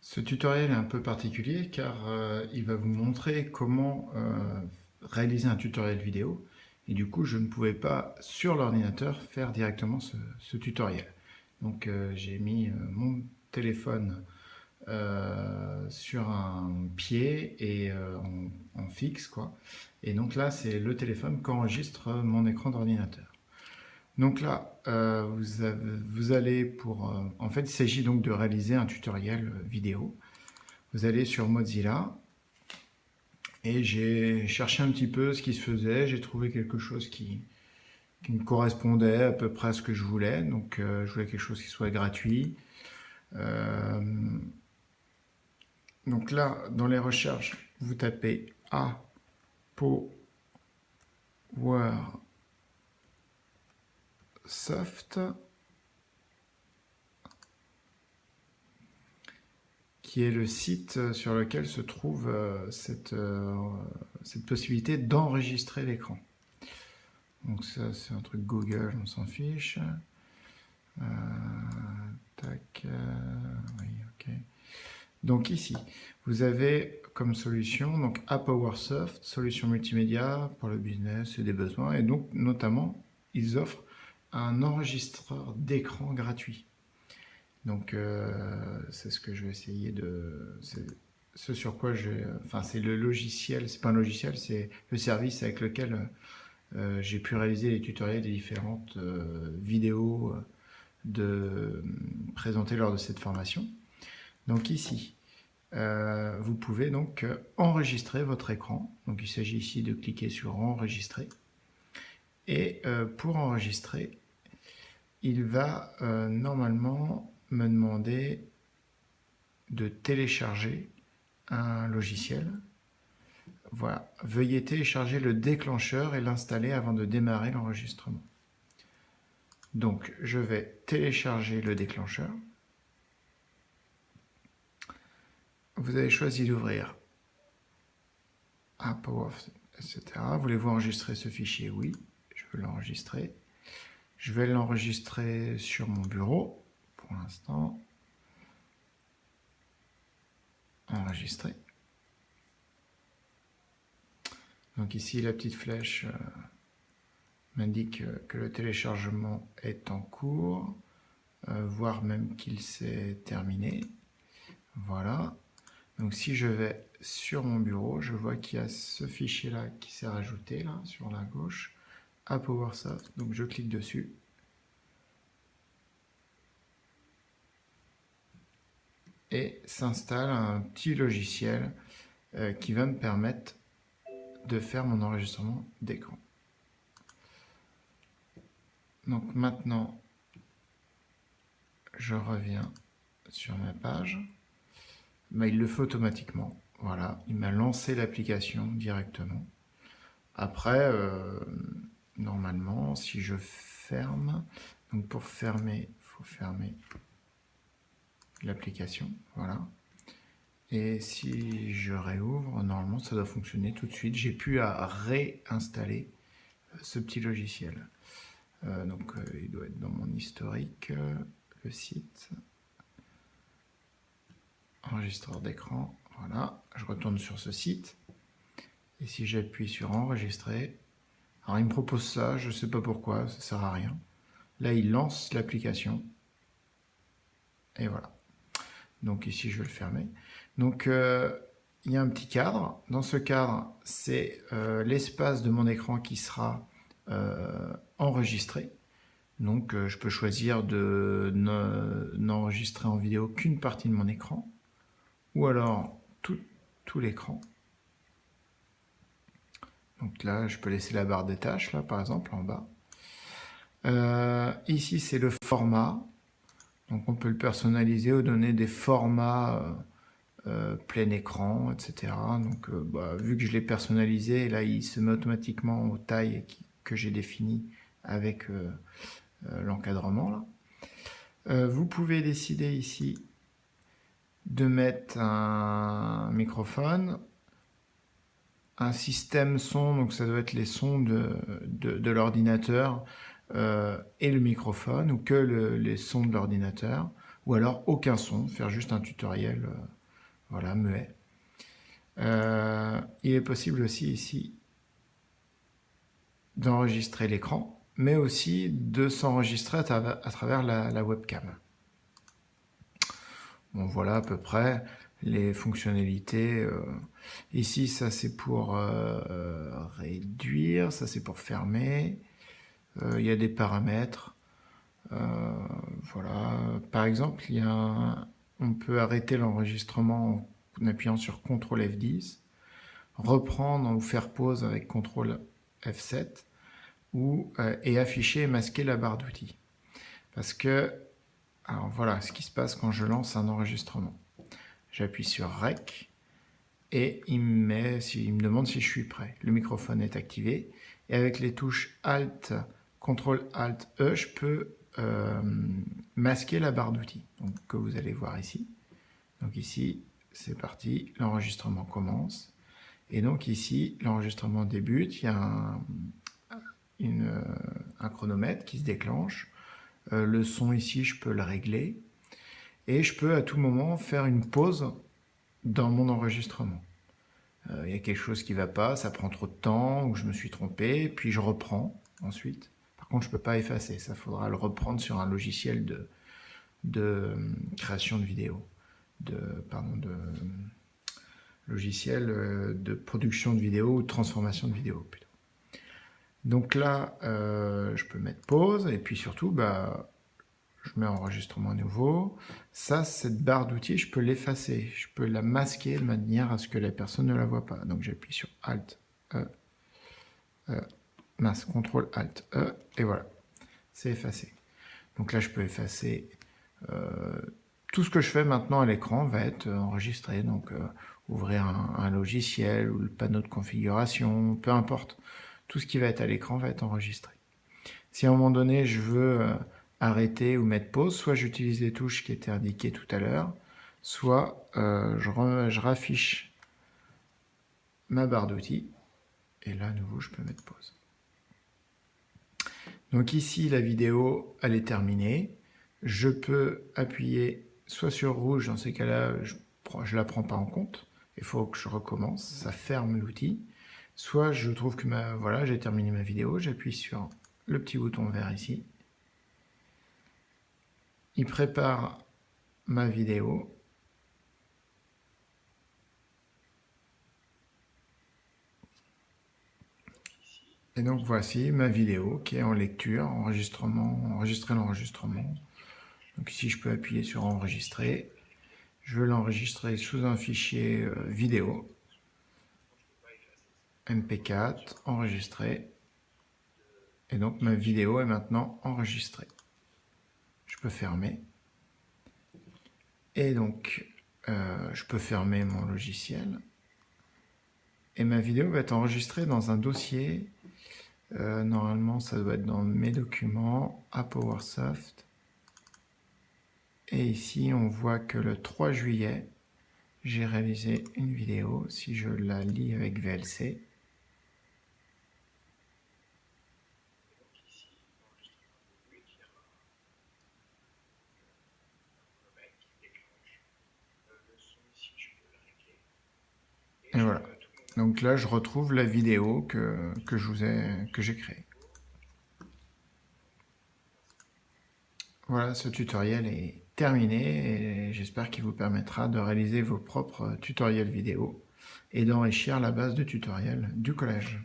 Ce tutoriel est un peu particulier car il va vous montrer comment réaliser un tutoriel vidéo et du coup je ne pouvais pas sur l'ordinateur faire directement ce tutoriel. Donc j'ai mis mon téléphone sur un pied et en fixe quoi. Et donc là c'est le téléphone qu'enregistre mon écran d'ordinateur. Donc là, vous allez pour... en fait, il s'agit donc de réaliser un tutoriel vidéo. Vous allez sur Mozilla et j'ai cherché un petit peu ce qui se faisait. J'ai trouvé quelque chose qui me correspondait à peu près à ce que je voulais. Donc, je voulais quelque chose qui soit gratuit. Euh, donc là, dans les recherches, vous tapez ApowerSoft, qui est le site sur lequel se trouve cette possibilité d'enregistrer l'écran. Donc ça, c'est un truc Google, on s'en fiche. Tac, oui, ok. Donc ici, vous avez comme solution donc ApowerSoft, solution multimédia pour le business et des besoins. Et donc, notamment, ils offrent un enregistreur d'écran gratuit. Donc, c'est ce que je vais essayer de... Ce sur quoi je... Enfin, c'est le logiciel, c'est pas un logiciel, c'est le service avec lequel j'ai pu réaliser les tutoriels des différentes vidéos présentées lors de cette formation. Donc ici, vous pouvez donc enregistrer votre écran. Donc il s'agit ici de cliquer sur enregistrer. Et pour enregistrer, il va normalement me demander de télécharger un logiciel. Voilà, veuillez télécharger le déclencheur et l'installer avant de démarrer l'enregistrement. Donc je vais télécharger le déclencheur. Vous avez choisi d'ouvrir ApowerSoft, etc. Voulez-vous enregistrer ce fichier? Oui, je veux l'enregistrer. Je vais l'enregistrer sur mon bureau pour l'instant. Enregistrer. Donc ici, la petite flèche m'indique que le téléchargement est en cours, voire même qu'il s'est terminé. Voilà. Donc si je vais sur mon bureau, je vois qu'il y a ce fichier-là qui s'est rajouté là sur la gauche, ApowerSoft. Donc je clique dessus. Et s'installe un petit logiciel qui va me permettre de faire mon enregistrement d'écran. Donc maintenant, je reviens sur ma page. Mais il le fait automatiquement. Voilà, il m'a lancé l'application directement. Après, normalement, si je ferme, donc pour fermer, il faut fermer l'application. Voilà. Et si je réouvre, normalement, ça doit fonctionner tout de suite. J'ai pu à réinstaller ce petit logiciel. Donc, il doit être dans mon historique, le site. Enregistreur d'écran, voilà, je retourne sur ce site, et si j'appuie sur enregistrer, alors il me propose ça, je ne sais pas pourquoi, ça sert à rien. Là il lance l'application, et voilà. Donc ici je vais le fermer. Donc il y a un petit cadre, dans ce cadre c'est l'espace de mon écran qui sera enregistré. Donc je peux choisir de n'enregistrer en vidéo qu'une partie de mon écran, ou alors tout l'écran. Donc là, je peux laisser la barre des tâches, là, par exemple, en bas. Ici, c'est le format. Donc on peut le personnaliser ou donner des formats plein écran, etc. Donc vu que je l'ai personnalisé, là, il se met automatiquement aux tailles que j'ai définies avec l'encadrement. Vous pouvez décider ici de mettre un microphone, un système son, donc ça doit être les sons de l'ordinateur et le microphone, ou que les sons de l'ordinateur, ou alors aucun son, faire juste un tutoriel voilà, muet. Il est possible aussi ici d'enregistrer l'écran, mais aussi de s'enregistrer à travers la webcam. Bon, voilà à peu près les fonctionnalités. Ici, ça c'est pour réduire, ça c'est pour fermer. Il y a des paramètres. Voilà. Par exemple, on peut arrêter l'enregistrement en appuyant sur CTRL F10, reprendre ou faire pause avec CTRL F7, et afficher et masquer la barre d'outils. Parce que, alors voilà ce qui se passe quand je lance un enregistrement. J'appuie sur REC et il me demande si je suis prêt. Le microphone est activé et avec les touches Alt, CTRL Alt E, je peux masquer la barre d'outils que vous allez voir ici. Donc ici, c'est parti, l'enregistrement commence. Et donc ici, l'enregistrement débute, il y a un chronomètre qui se déclenche. Le son ici, je peux le régler. Et je peux à tout moment faire une pause dans mon enregistrement. Il y a quelque chose qui ne va pas, ça prend trop de temps, ou je me suis trompé, puis je reprends ensuite. Par contre, je ne peux pas effacer, ça faudra le reprendre sur un logiciel de création de vidéo, logiciel de production de vidéo ou de transformation de vidéo plutôt. Donc là, je peux mettre pause, et puis surtout, je mets enregistrement nouveau. Ça, cette barre d'outils, je peux l'effacer. Je peux la masquer de manière à ce que la personne ne la voit pas. Donc j'appuie sur Alt, CTRL Alt, E, et voilà. C'est effacé. Donc là, je peux effacer. Tout ce que je fais maintenant à l'écran va être enregistré. Donc ouvrir un logiciel ou le panneau de configuration, peu importe. Tout ce qui va être à l'écran va être enregistré. Si à un moment donné, je veux arrêter ou mettre pause, soit j'utilise les touches qui étaient indiquées tout à l'heure, soit je raffiche ma barre d'outils, et là, à nouveau, je peux mettre pause. Donc ici, la vidéo, elle est terminée. Je peux appuyer soit sur rouge, dans ces cas-là, je ne la prends pas en compte, il faut que je recommence, ça ferme l'outil. Soit je trouve que voilà, j'ai terminé ma vidéo, j'appuie sur le petit bouton vert ici. Il prépare ma vidéo. Et donc voici ma vidéo qui est en lecture, enregistrer l'enregistrement. Donc ici je peux appuyer sur enregistrer. Je veux l'enregistrer sous un fichier vidéo. MP4, enregistrer. Et donc ma vidéo est maintenant enregistrée. Je peux fermer. Et donc je peux fermer mon logiciel. Et ma vidéo va être enregistrée dans un dossier. Normalement, ça doit être dans mes documents, à PowerSoft. Et ici, on voit que le 3 juillet, j'ai réalisé une vidéo. Si je la lis avec VLC. Et voilà. Donc là, je retrouve la vidéo que j'ai créée. Voilà, ce tutoriel est terminé et j'espère qu'il vous permettra de réaliser vos propres tutoriels vidéo et d'enrichir la base de tutoriels du collège.